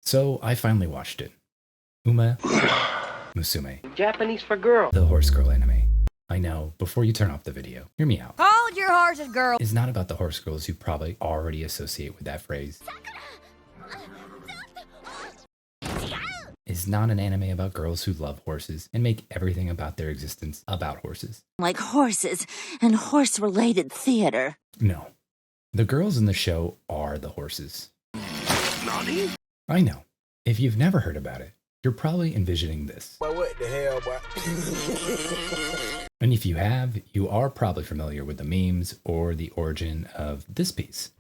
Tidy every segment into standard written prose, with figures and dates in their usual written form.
So I finally watched it. Uma Musume, Japanese for girl. the horse girl anime. I know, before you turn off the video, hear me out. Hold your horses, girl. It's not about the horse girls you probably already associate with that phrase. It's not an anime about girls who love horses and make everything about their existence about horses. Like horses and horse-related theater. No. The girls in the show are the horses. Nani? I know. If you've never heard about it, you're probably envisioning this. Boy, what the hell, boy? And if you have, you are probably familiar with the memes or the origin of this piece.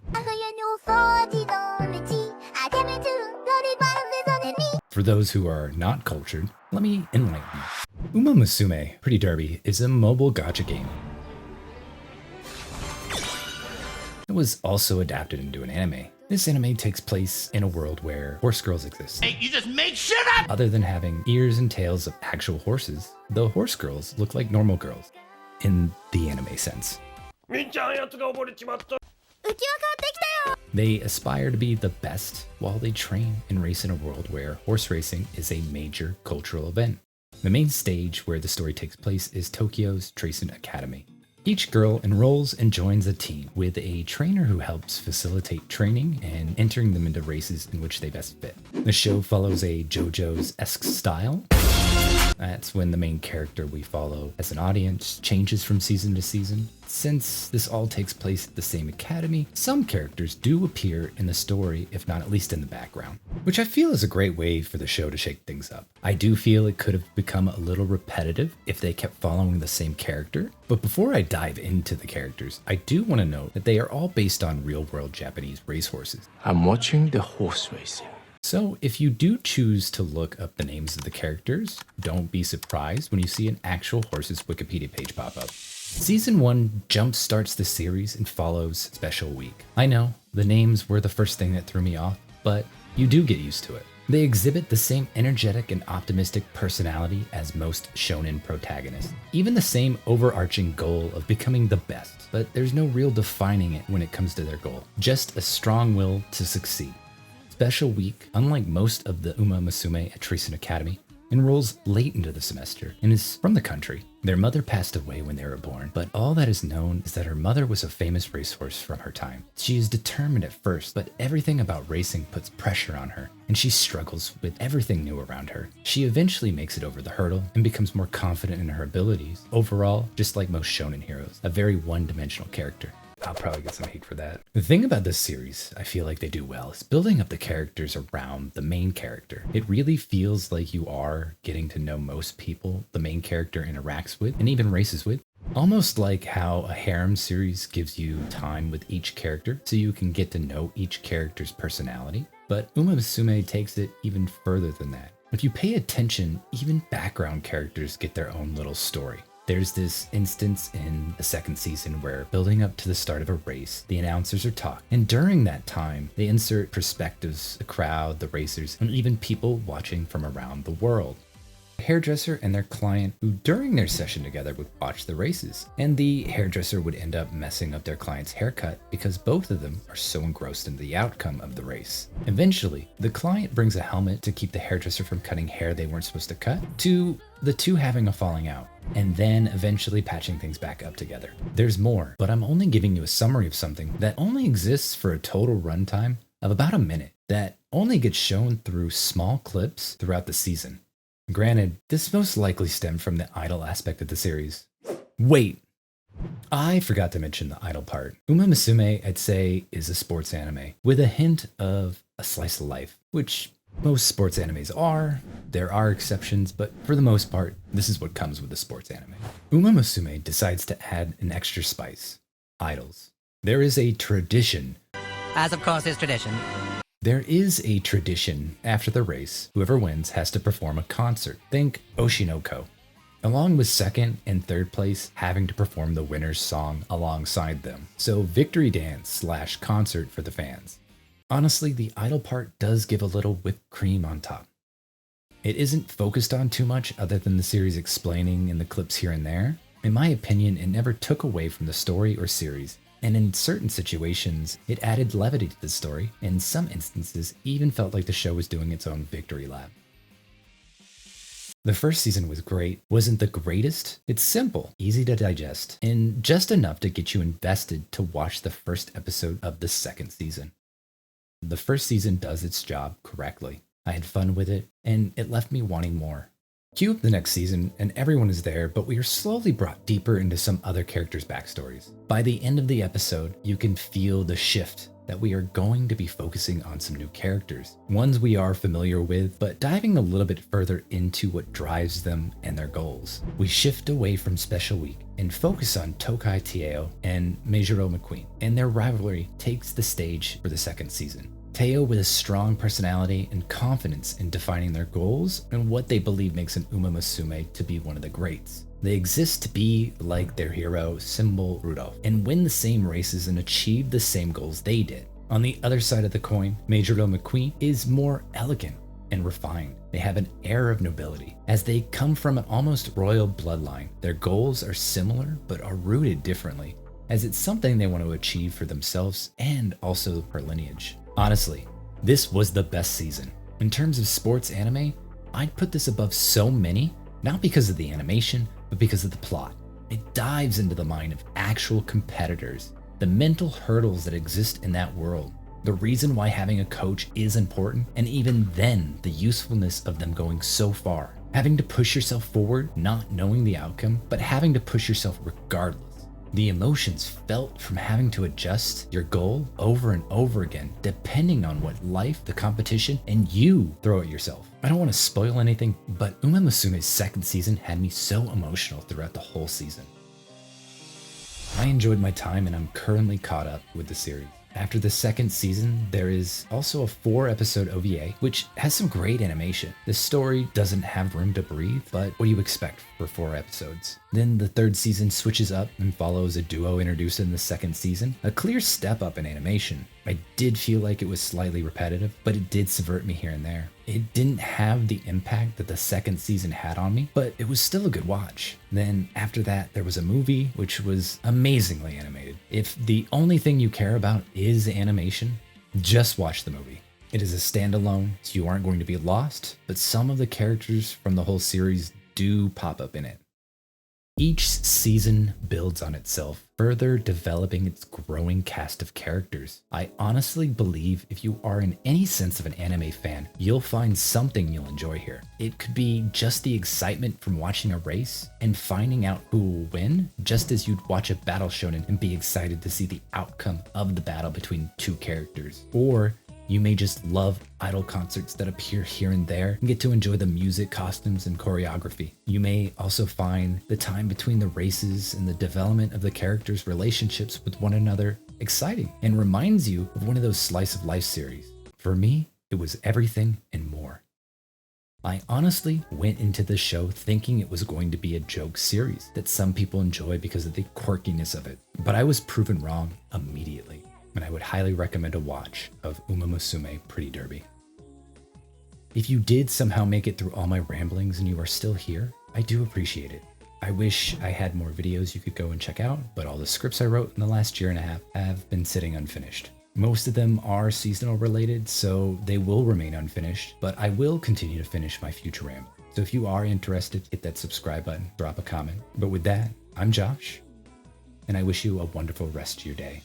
For those who are not cultured, let me enlighten you. Uma Musume Pretty Derby is a mobile gacha game. It was also adapted into an anime. This anime takes place in a world where horse girls exist. Hey, you just make shit up! Other than having ears and tails of actual horses, the horse girls look like normal girls, in the anime sense. They aspire to be the best while they train and race in a world where horse racing is a major cultural event. The main stage where the story takes place is Tokyo's Racing Academy. Each girl enrolls and joins a team with a trainer who helps facilitate training and entering them into races in which they best fit. The show follows a JoJo's-esque style. That's when the main character we follow as an audience changes from season to season. Since this all takes place at the same academy, some characters do appear in the story, if not at least in the background, which I feel is a great way for the show to shake things up. I do feel it could have become a little repetitive if they kept following the same character, but before I dive into the characters, I do want to note that they are all based on real-world Japanese racehorses. I'm watching the horse racing. So if you do choose to look up the names of the characters, don't be surprised when you see an actual horse's Wikipedia page pop up. Season 1 jump starts the series and follows Special Week. I know, the names were the first thing that threw me off, but you do get used to it. They exhibit the same energetic and optimistic personality as most shonen protagonists. Even the same overarching goal of becoming the best, but there's no real defining it when it comes to their goal. Just a strong will to succeed. Special Week, unlike most of the Uma Musume at Racing Academy, enrolls late into the semester and is from the country. Their mother passed away when they were born, but all that is known is that her mother was a famous racehorse from her time. She is determined at first, but everything about racing puts pressure on her, and she struggles with everything new around her. She eventually makes it over the hurdle and becomes more confident in her abilities. Overall, just like most shonen heroes, a very one-dimensional character. I'll probably get some hate for that. The thing about this series I feel like they do well is building up the characters around the main character. It really feels like you are getting to know most people the main character interacts with and even races with. Almost like how a harem series gives you time with each character so you can get to know each character's personality. But Uma Musume takes it even further than that. If you pay attention, even background characters get their own little story. There's this instance in the second season where, building up to the start of a race, the announcers are talking, and during that time, they insert perspectives, the crowd, the racers, and even people watching from around the world. A hairdresser and their client, who during their session together would watch the races, and the hairdresser would end up messing up their client's haircut because both of them are so engrossed in the outcome of the race. Eventually, the client brings a helmet to keep the hairdresser from cutting hair they weren't supposed to cut, to the two having a falling out, and then eventually patching things back up together. There's more, but I'm only giving you a summary of something that only exists for a total runtime of about a minute, that only gets shown through small clips throughout the season. Granted, this most likely stemmed from the idol aspect of the series. Wait! I forgot to mention the idol part. Uma Musume, I'd say, is a sports anime, with a hint of a slice of life, which most sports animes are. There are exceptions, but for the most part, this is what comes with a sports anime. Uma Musume decides to add an extra spice: idols. There is a tradition. As of course is tradition. There is a tradition after the race. Whoever wins has to perform a concert. Think Oshinoko. Along with second and third place having to perform the winner's song alongside them. So victory dance / concert for the fans. Honestly, the idol part does give a little whipped cream on top. It isn't focused on too much other than the series explaining in the clips here and there. In my opinion, it never took away from the story or series. And in certain situations, it added levity to the story, and in some instances even felt like the show was doing its own victory lap. The first season was great. Wasn't the greatest? It's simple, easy to digest, and just enough to get you invested to watch the first episode of the second season. The first season does its job correctly. I had fun with it, and it left me wanting more. Cue up the next season, and everyone is there, but we are slowly brought deeper into some other characters' backstories. By the end of the episode, you can feel the shift that we are going to be focusing on some new characters, ones we are familiar with, but diving a little bit further into what drives them and their goals. We shift away from Special Week and focus on Tokai Teo and Meijiro McQueen, and their rivalry takes the stage for the second season. Teo with a strong personality and confidence in defining their goals and what they believe makes an Uma Musume to be one of the greats. They exist to be like their hero, Symbol Rudolph, and win the same races and achieve the same goals they did. On the other side of the coin, Meijiro McQueen is more elegant and refined. They have an air of nobility. As they come from an almost royal bloodline, their goals are similar but are rooted differently, as it's something they want to achieve for themselves and also her lineage. Honestly, this was the best season. In terms of sports anime, I'd put this above so many, not because of the animation, but because of the plot. It dives into the mind of actual competitors, the mental hurdles that exist in that world, the reason why having a coach is important, and even then, the usefulness of them going so far. Having to push yourself forward, not knowing the outcome, but having to push yourself regardless. The emotions felt from having to adjust your goal over and over again, depending on what life, the competition, and you throw at yourself. I don't want to spoil anything, but Uma Musume's second season had me so emotional throughout the whole season. I enjoyed my time and I'm currently caught up with the series. After the second season, there is also a 4-episode OVA, which has some great animation. The story doesn't have room to breathe, but what do you expect for 4 episodes? Then the third season switches up and follows a duo introduced in the second season, a clear step up in animation. I did feel like it was slightly repetitive, but it did subvert me here and there. It didn't have the impact that the second season had on me, but it was still a good watch. Then after that, there was a movie, which was amazingly animated. If the only thing you care about is animation, just watch the movie. It is a standalone, so you aren't going to be lost, but some of the characters from the whole series do pop up in it. Each season builds on itself, further developing its growing cast of characters. I honestly believe if you are in any sense of an anime fan, you'll find something you'll enjoy here. It could be just the excitement from watching a race and finding out who will win, just as you'd watch a battle shonen and be excited to see the outcome of the battle between two characters. Or you may just love idol concerts that appear here and there and get to enjoy the music, costumes, and choreography. You may also find the time between the races and the development of the characters' relationships with one another exciting and reminds you of one of those slice of life series. For me, it was everything and more. I honestly went into the show thinking it was going to be a joke series that some people enjoy because of the quirkiness of it, but I was proven wrong immediately. And I would highly recommend a watch of Uma Musume Pretty Derby. If you did somehow make it through all my ramblings and you are still here, I do appreciate it. I wish I had more videos you could go and check out, but all the scripts I wrote in the last year and a half have been sitting unfinished. Most of them are seasonal related, so they will remain unfinished, but I will continue to finish my future ramble. So if you are interested, hit that subscribe button, drop a comment. But with that, I'm Josh, and I wish you a wonderful rest of your day.